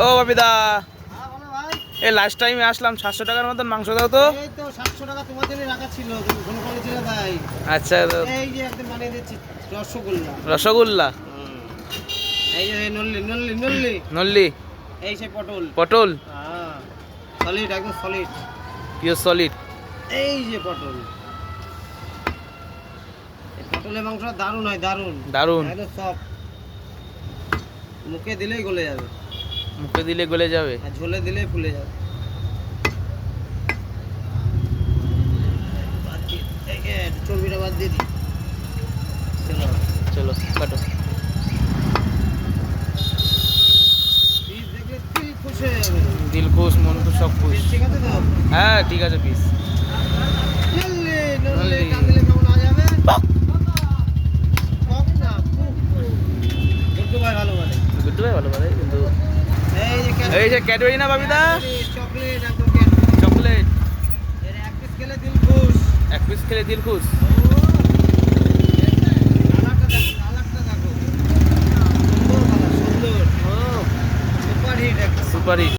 ও বাপিদা, হ্যাঁ বলো ভাই। এই লাস্ট টাইমে আসলাম, 700 টাকার মতন মাংস দাও তো। এই তো 700 টাকা তোমার জন্য রাখা ছিল, তুমি ফোন করেছিলে তাই। আচ্ছা, এই যে একদম বানিয়ে দিচ্ছি রসগোল্লা। রসগোল্লা, এই যে নল্লি নল্লি নল্লি, নল্লি, এই সে পটল। পটল, হ্যাঁ সলিড, একদম সলিড। Pure solid. এই যে পটল, এই পটলের মাংস দারুণ হয়, দারুণ দারুণ, একদম সফট, মুখে দিলেই গলে যাবে, মুখে দিলে গলে যাবে। আর ঝোলে দিলেই ফুলে যাবে। বাদ দিয়ে, এই যে চর্বিটা বাদ দিয়ে দিই। চলো চলো কাটো। পিস দেখলে দিল খুশ হয়ে যাবে। দিল খুশ, মন খুশ, সব খুশ। পিস ঠিক আছে তো? হ্যাঁ ঠিক আছে পিস। নল্লি নল্লি, নল্লি। টান দিলে কেমন আওয়াজ হবে? পক না, পুক। গুড্ডু ভাই ভালো বলে। গুড্ডু ভাই ভালো পারে, কিন্তু এই যে এই যে ক্যাডবেরি না বাপিদা, চকলেট, একদম ক্যাডবেরি। চকলেট, এর এক পিস খেলে দিল খুশ। এক পিস খেলে দিল খুশ। কালারটা দেখো, কালারটা দেখো, সুন্দর কালার, সুন্দর। ও সুপার হিট একদম। Super hit.